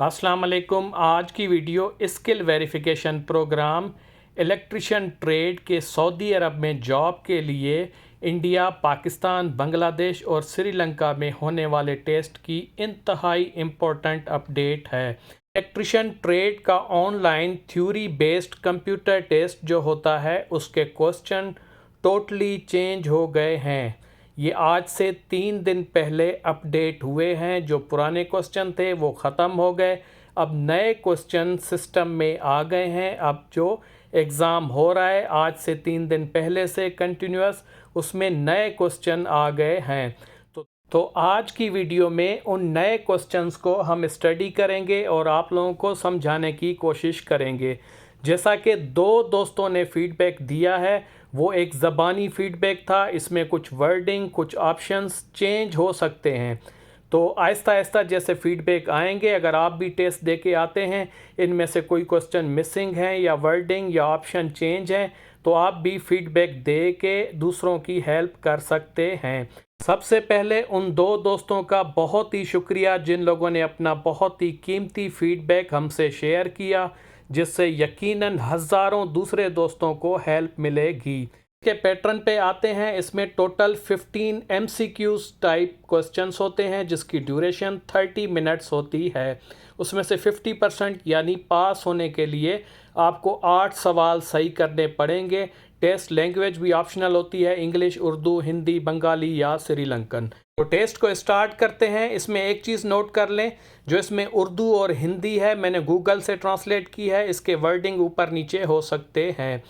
अस्सलाम वालेकुम। आज की video skill verification program electrician trade के सऊदी अरब में जॉब के लिए इंडिया, पाकिस्तान, बांग्लादेश और श्रीलंका में होने वाले टेस्ट की इंतहाई इम्पोर्टेंट अपडेट है। इलेक्ट्रिशियन ट्रेड का online theory based computer test जो होता है उसके क्वेश्चन टोटली चेंज हो गए हैं। ये आज से 3 दिन पहले अपडेट हुए हैं। जो पुराने क्वेश्चन थे वो ख़त्म हो गए, अब नए क्वेश्चन सिस्टम में आ गए हैं। अब जो एग्ज़ाम हो रहा है आज से 3 दिन पहले से कंटिन्यूस, उसमें नए क्वेश्चन आ गए हैं। तो आज की वीडियो में उन नए क्वेश्चंस को हम स्टडी करेंगे और आप लोगों को समझाने की कोशिश करेंगे। जैसा कि 2 दोस्तों ने फीडबैक दिया है, वो एक ज़बानी फीडबैक था, इसमें कुछ वर्डिंग, कुछ ऑप्शंस चेंज हो सकते हैं। तो आहिस्ता आहिस्ता जैसे फीडबैक आएंगे, अगर आप भी टेस्ट दे के आते हैं, इनमें से कोई क्वेश्चन मिसिंग है या वर्डिंग या ऑप्शन चेंज है, तो आप भी फीडबैक दे के दूसरों की हेल्प कर सकते हैं। सबसे पहले उन 2 दोस्तों का बहुत ही शुक्रिया जिन लोगों ने अपना बहुत ही कीमती फीडबैक हमसे शेयर किया, जिससे यकीनन हज़ारों दूसरे दोस्तों को हेल्प मिलेगी। के पैटर्न पे आते हैं। इसमें टोटल 15 MCQs टाइप क्वेश्चंस होते हैं जिसकी ड्यूरेशन 30 मिनट्स होती है। उसमें से 50% यानी पास होने के लिए आपको 8 सवाल सही करने पड़ेंगे। टेस्ट लैंग्वेज भी ऑप्शनल होती है, इंग्लिश, उर्दू, हिंदी, बंगाली या श्रीलंकन। तो टेस्ट को स्टार्ट करते हैं। इसमें एक चीज़ नोट कर लें, जो इसमें उर्दू और हिंदी है मैंने गूगल से ट्रांसलेट की है, इसके वर्डिंग ऊपर नीचे हो सकते हैं।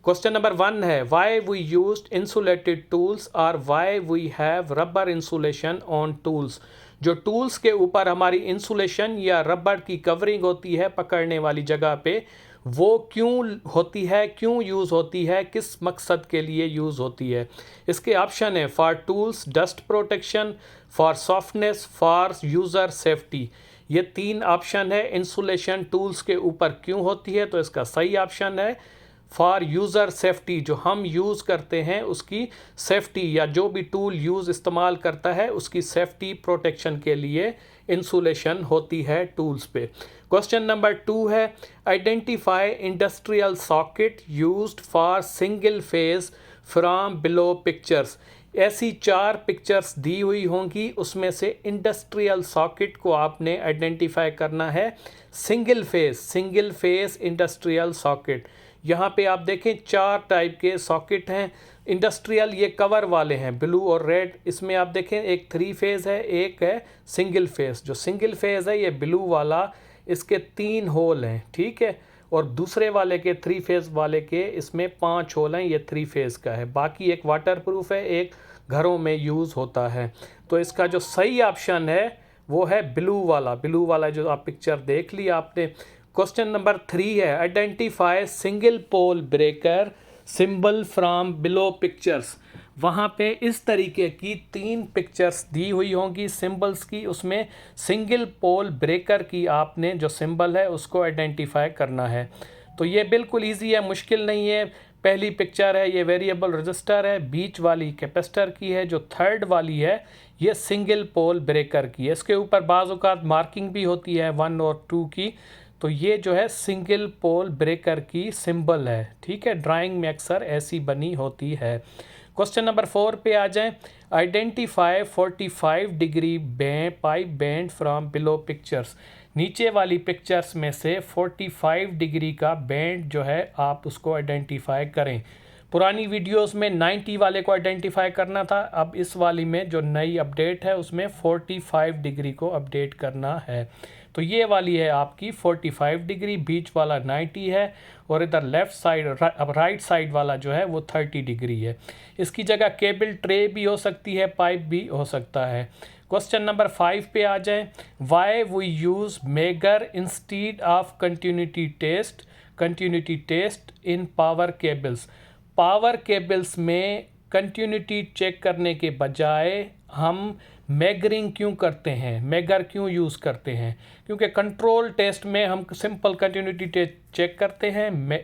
क्वेश्चन नंबर 1 है, why we used insulated tools और why we have rubber insulation on tools. जो टूल्स के ऊपर हमारी इंसुलेशन या रबर की कवरिंग होती है पकड़ने वाली जगह पे, वो क्यों होती है, क्यों यूज़ होती है, किस मकसद के लिए यूज़ होती है। इसके ऑप्शन है for tools dust protection, for softness, for user safety. ये 3 ऑप्शन है। इंसुलेशन टूल्स के ऊपर क्यों होती है, तो इसका सही ऑप्शन है फॉर यूज़र सेफ्टी। जो हम यूज़ करते हैं उसकी सेफ्टी, या जो भी टूल यूज़ इस्तेमाल करता है उसकी सेफ्टी प्रोटेक्शन के लिए इंसुलेशन होती है टूल्स पे। क्वेश्चन नंबर 2 है, identify industrial socket used for single phase from below pictures. ऐसी 4 पिक्चर्स दी हुई होंगी, उसमें से इंडस्ट्रियल सॉकेट को आपने आइडेंटिफाई करना है। Single phase industrial socket. यहाँ पे आप देखें 4 टाइप के सॉकेट हैं। इंडस्ट्रियल ये कवर वाले हैं, ब्लू और रेड। इसमें आप देखें एक 3 फेज़ है, एक है सिंगल फेज़। जो सिंगल फेज़ है ये ब्लू वाला, इसके 3 होल हैं, ठीक है। और दूसरे वाले के 3 फेज़ वाले के इसमें 5 होल हैं, ये 3 फेज़ का है। बाकी एक वाटर प्रूफ है, एक घरों में यूज़ होता है। तो इसका जो सही ऑप्शन है वो है ब्लू वाला जो आप पिक्चर देख ली आपने। क्वेश्चन नंबर 3 है, identify single pole breaker symbol from below pictures. वहाँ पे इस तरीके की 3 पिक्चर्स दी हुई होंगी सिंबल्स की, उसमें सिंगल पोल ब्रेकर की आपने जो सिंबल है उसको आइडेंटिफाई करना है। तो ये बिल्कुल इजी है, मुश्किल नहीं है। पहली पिक्चर है ये वेरिएबल रजिस्टर है, बीच वाली कैपेसिटर की है, जो थर्ड वाली है ये सिंगल पोल ब्रेकर की है। इसके ऊपर बाज़ औक़ात मार्किंग भी होती है 1 और 2 की। तो ये जो है सिंगल पोल ब्रेकर की सिंबल है, ठीक है। ड्राइंग में अक्सर ऐसी बनी होती है। क्वेश्चन नंबर 4 पे आ जाएं, identify 45 degree pipe banned from below pictures. नीचे वाली पिक्चर्स में से 45 डिग्री का बैंड जो है आप उसको आइडेंटिफाई करें। पुरानी वीडियोस में 90 वाले को आइडेंटिफाई करना था, अब इस वाली में जो नई अपडेट है उसमें 45 डिग्री को अपडेट करना है। तो ये वाली है आपकी 45 डिग्री, बीच वाला 90 है, और इधर लेफ़्ट साइड राइट साइड वाला जो है वो 30 डिग्री है। इसकी जगह केबल ट्रे भी हो सकती है, पाइप भी हो सकता है। क्वेश्चन नंबर 5 पे आ जाएं, why we use megger instead of continuity test in power cables. Power cables में कंटिन्यूटी चेक करने के बजाय हम मेगरिंग क्यों करते हैं, मेगर क्यों यूज़ करते हैं? क्योंकि कंट्रोल टेस्ट में हम सिंपल कंटिन्यूटी चेक करते हैं,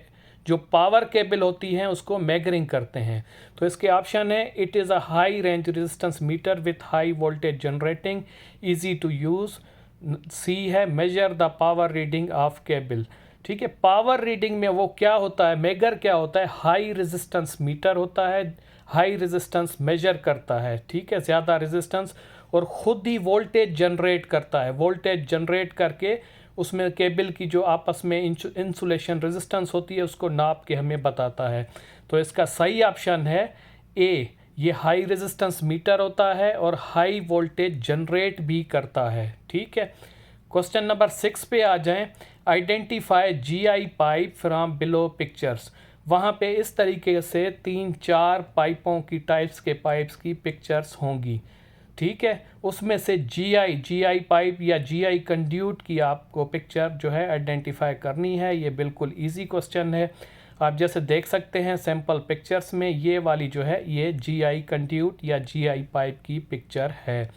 जो पावर केबल होती हैं उसको मेगरिंग करते हैं। तो इसके ऑप्शन है, it is a high range resistance meter with high voltage generating, easy to use, C है measure the power reading of cable. ठीक है, पावर रीडिंग में वो क्या होता है, मेगर क्या होता है, हाई रेजिस्टेंस मीटर होता है, हाई रेजिस्टेंस मेजर करता है। ठीक है, ज़्यादा रेजिस्टेंस, और ख़ुद ही वोल्टेज जनरेट करता है, वोल्टेज जनरेट करके उसमें केबल की जो आपस में इंसुलेशन रेजिस्टेंस होती है उसको नाप के हमें बताता है। तो इसका सही ऑप्शन है ए, ये हाई रेजिस्टेंस मीटर होता है और हाई वोल्टेज जनरेट भी करता है। ठीक है, क्वेश्चन नंबर 6 पे आ जाएं। Identify GI pipe from below pictures. वहाँ पे इस तरीके से 3-4 पाइपों की टाइप्स के पाइप्स की पिक्चर्स होंगी। ठीक है, उसमें से जीआई पाइप या जीआई कंड्यूट की आपको पिक्चर जो है आइडेंटिफाई करनी है। ये बिल्कुल इजी क्वेश्चन है। आप जैसे देख सकते हैं सैम्पल पिक्चर्स में, ये वाली जो है ये जीआई कंड्यूट या जीआई पाइप की पिक्चर है।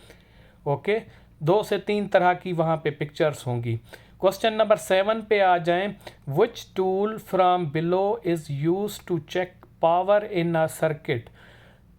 ओके, 2 से 3 तरह की वहाँ पे पिक्चर्स होंगी। क्वेश्चन नंबर 7 पे आ जाएं। Which tool from below is use to check power in a circuit.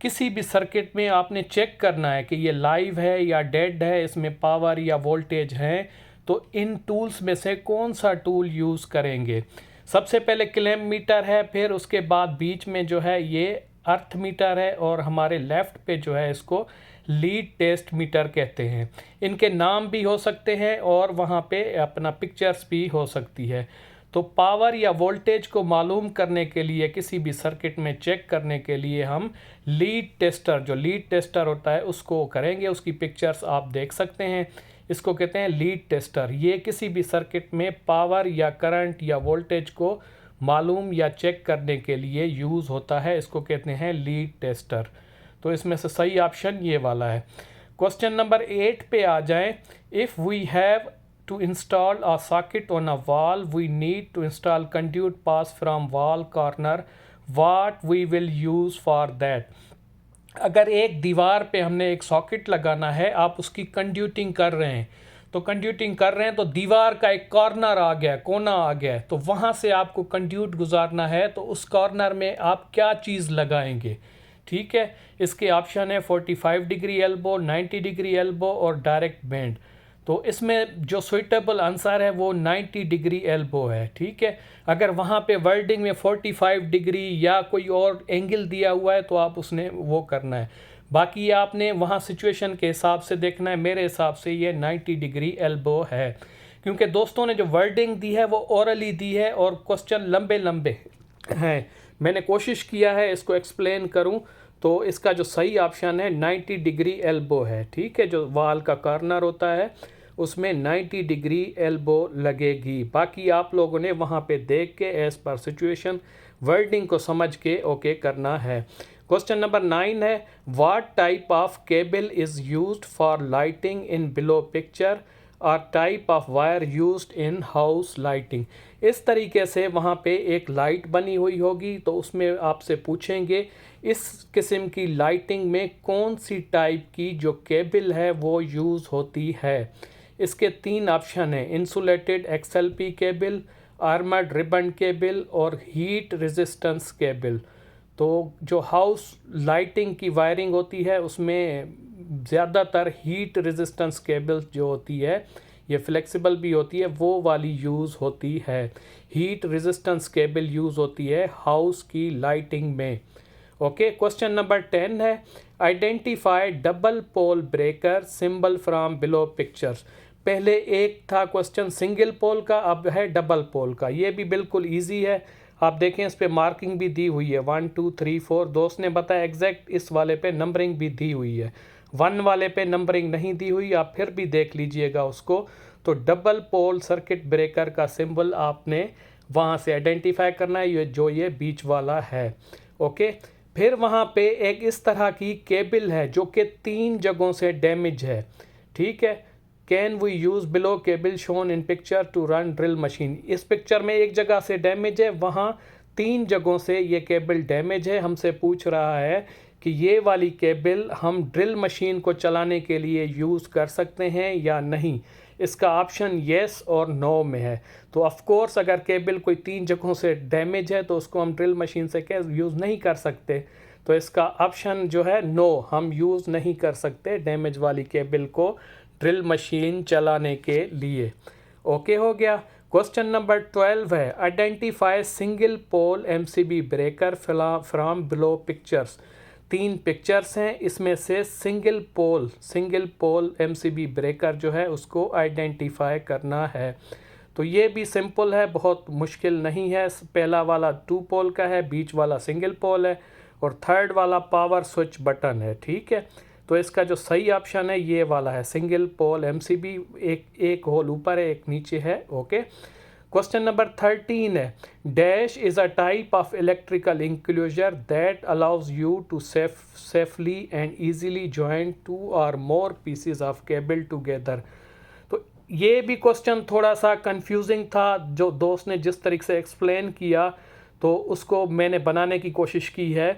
किसी भी सर्किट में आपने चेक करना है कि ये लाइव है या डेड है, इसमें पावर या वोल्टेज है, तो इन टूल्स में से कौन सा टूल यूज़ करेंगे। सबसे पहले क्लैम्प मीटर है, फिर उसके बाद बीच में जो है ये अर्थ मीटर है, और हमारे लेफ़्ट पे जो है इसको लीड टेस्ट मीटर कहते हैं। इनके नाम भी हो सकते हैं और वहाँ पे अपना पिक्चर्स भी हो सकती है। तो पावर या वोल्टेज को मालूम करने के लिए, किसी भी सर्किट में चेक करने के लिए हम लीड टेस्टर, जो लीड टेस्टर होता है उसको करेंगे। उसकी पिक्चर्स आप देख सकते हैं, इसको कहते हैं लीड टेस्टर। ये किसी भी सर्किट में पावर या करंट या वोल्टेज को मालूम या चेक करने के लिए यूज़ होता है, इसको कहते हैं लीड टेस्टर। तो इसमें से सही ऑप्शन ये वाला है। क्वेश्चन नंबर 8 पे आ जाएं। If we have to install a socket on a wall, we need to install conduit pass from wall corner. What we will use for that? अगर एक दीवार पे हमने एक सॉकेट लगाना है, आप उसकी कंड्यूटिंग कर रहे हैं, तो कंड्यूटिंग कर रहे हैं तो दीवार का एक कॉर्नर आ गया, कोना आ गया, तो वहाँ से आपको कंड्यूट गुजारना है, तो उस कॉर्नर में आप क्या चीज़ लगाएंगे। ठीक है, इसके ऑप्शन है 45 डिग्री एल्बो, 90 डिग्री एल्बो और डायरेक्ट बेंड। तो इसमें जो सुइटेबल आंसर है वो 90 डिग्री एल्बो है। ठीक है, अगर वहाँ पे वर्डिंग में 45 डिग्री या कोई और एंगल दिया हुआ है तो आप उसने वो करना है, बाकी आपने वहाँ सिचुएशन के हिसाब से देखना है। मेरे हिसाब से ये 90 डिग्री एल्बो है, क्योंकि दोस्तों ने जो वर्डिंग दी है वो ओरली दी है और क्वेश्चन लंबे लंबे हैं। मैंने कोशिश किया है इसको एक्सप्लेन करूं, तो इसका जो सही ऑप्शन है 90 डिग्री एल्बो है। ठीक है, जो वाल का कॉर्नर होता है उसमें 90 डिग्री एल्बो लगेगी। बाकी आप लोगों ने वहाँ पे देख के एज पर सिचुएशन वर्डिंग को समझ के ओके करना है। क्वेश्चन नंबर 9 है। What type of cable is used for lighting in below picture और type of wire used in house lighting. इस तरीके से वहाँ पे एक लाइट बनी हुई होगी, तो उसमें आपसे पूछेंगे इस किस्म की लाइटिंग में कौन सी टाइप की जो केबल है वो यूज़ होती है। इसके 3 ऑप्शन हैं, insulated XLP cable, armoured ribbon cable और हीट रेजिस्टेंस केबल। तो जो हाउस लाइटिंग की वायरिंग होती है उसमें ज़्यादातर हीट रेजिस्टेंस केबल जो होती है, ये फ्लेक्सिबल भी होती है, वो वाली यूज़ होती है। हीट रेजिस्टेंस केबल यूज़ होती है हाउस की लाइटिंग में। ओके, क्वेश्चन नंबर 10 है। Identify double pole breaker symbol from below pictures. पहले एक था क्वेश्चन सिंगल पोल का, अब है डबल पोल का। ये भी बिल्कुल इजी है, आप देखें इस पे मार्किंग भी दी हुई है 1 2 3 4। दोस्त ने बताया एग्जैक्ट इस वाले पे नंबरिंग भी दी हुई है, 1 वाले पे नंबरिंग नहीं दी हुई, आप फिर भी देख लीजिएगा उसको। तो डबल पोल सर्किट ब्रेकर का सिंबल आपने वहाँ से आइडेंटिफाई करना है, ये बीच वाला है। ओके, फिर वहाँ पे एक इस तरह की केबल है जो कि 3 जगहों से डैमेज है। ठीक है, can we use below cable shown in picture to run drill machine. इस पिक्चर में एक जगह से डैमेज है, वहाँ 3 जगहों से ये केबल डैमेज है। हमसे पूछ रहा है कि ये वाली केबल हम ड्रिल मशीन को चलाने के लिए यूज़ कर सकते हैं या नहीं। इसका ऑप्शन येस और नो में है। तो ऑफ कोर्स अगर केबल कोई 3 जगहों से डैमेज है तो उसको हम ड्रिल मशीन से क्या यूज़ नहीं कर सकते। तो इसका ऑप्शन जो है नो, हम यूज़ नहीं कर सकते डैमेज वाली केबल को ड्रिल मशीन चलाने के लिए। ओके हो गया। क्वेश्चन नंबर 12 है, identify single pole MCB breaker from below pictures. 3 pictures हैं, इसमें से सिंगल पोल एमसीबी ब्रेकर जो है उसको आइडेंटिफाई करना है। तो ये भी सिंपल है, बहुत मुश्किल नहीं है। पहला वाला 2 पोल का है, बीच वाला सिंगल पोल है और थर्ड वाला पावर स्विच बटन है। ठीक है, तो इसका जो सही ऑप्शन है ये वाला है, सिंगल पोल एमसीबी। एक होल ऊपर है, एक नीचे है। ओके। क्वेश्चन नंबर 13 है, dash is a type of electrical enclosure that allows you to safely and easily join 2 और more pieces of cable together. तो ये भी क्वेश्चन थोड़ा सा कंफ्यूजिंग था, जो दोस्त ने जिस तरीके से एक्सप्लेन किया तो उसको मैंने बनाने की कोशिश की है।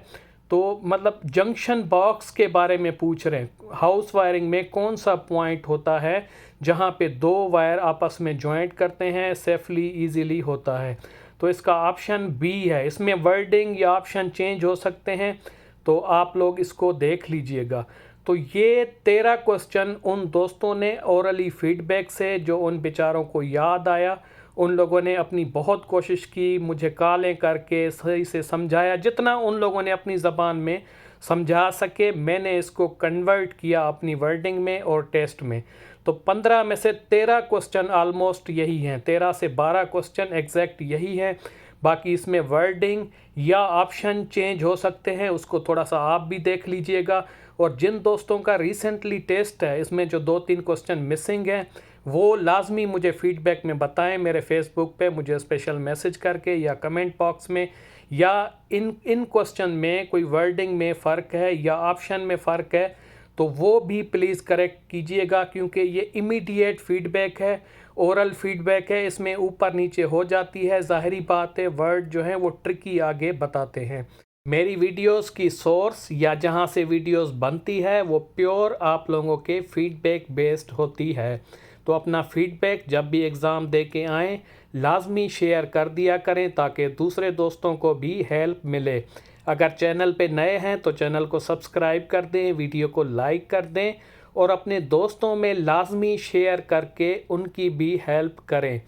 तो मतलब जंक्शन बॉक्स के बारे में पूछ रहे हैं, हाउस वायरिंग में कौन सा पॉइंट होता है जहाँ पे 2 वायर आपस में जॉइंट करते हैं, सेफली इजीली होता है। तो इसका ऑप्शन बी है। इसमें वर्डिंग या ऑप्शन चेंज हो सकते हैं, तो आप लोग इसको देख लीजिएगा। तो ये 13 क्वेश्चन उन दोस्तों ने ओरली फीडबैक से, जो उन बेचारों को याद आया, उन लोगों ने अपनी बहुत कोशिश की, मुझे कॉलें करके सही से समझाया, जितना उन लोगों ने अपनी ज़बान में समझा सके मैंने इसको कन्वर्ट किया अपनी वर्डिंग में और टेस्ट में। तो 15 में से 13 क्वेश्चन ऑलमोस्ट यही हैं, 13 से 12 क्वेश्चन एग्जैक्ट यही हैं। बाकी इसमें वर्डिंग या ऑप्शन चेंज हो सकते हैं, उसको थोड़ा सा आप भी देख लीजिएगा। और जिन दोस्तों का रिसेंटली टेस्ट है, इसमें जो 2-3 क्वेश्चन मिसिंग हैं, वो लाजमी मुझे फीडबैक में बताएं, मेरे फेसबुक पे मुझे स्पेशल मैसेज करके या कमेंट बॉक्स में, या इन क्वेश्चन में कोई वर्डिंग में फ़र्क है या ऑप्शन में फ़र्क है तो वो भी प्लीज़ करेक्ट कीजिएगा, क्योंकि ये इमीडिएट फीडबैक है, ओरल फीडबैक है, इसमें ऊपर नीचे हो जाती है। ज़ाहिरी बात है, वर्ड जो हैं वो ट्रिकी आगे बताते हैं। मेरी वीडियोस की सोर्स या जहां से वीडियोस बनती है वो प्योर आप लोगों के फीडबैक बेस्ड होती है। तो अपना फीडबैक जब भी एग्ज़ाम दे के आएँ लाजमी शेयर कर दिया करें, ताकि दूसरे दोस्तों को भी हेल्प मिले। अगर चैनल पे नए हैं तो चैनल को सब्सक्राइब कर दें, वीडियो को लाइक कर दें और अपने दोस्तों में लाजमी शेयर करके उनकी भी हेल्प करें।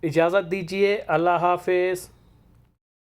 इजाज़त दीजिए, अल्लाह हाफ़िज़।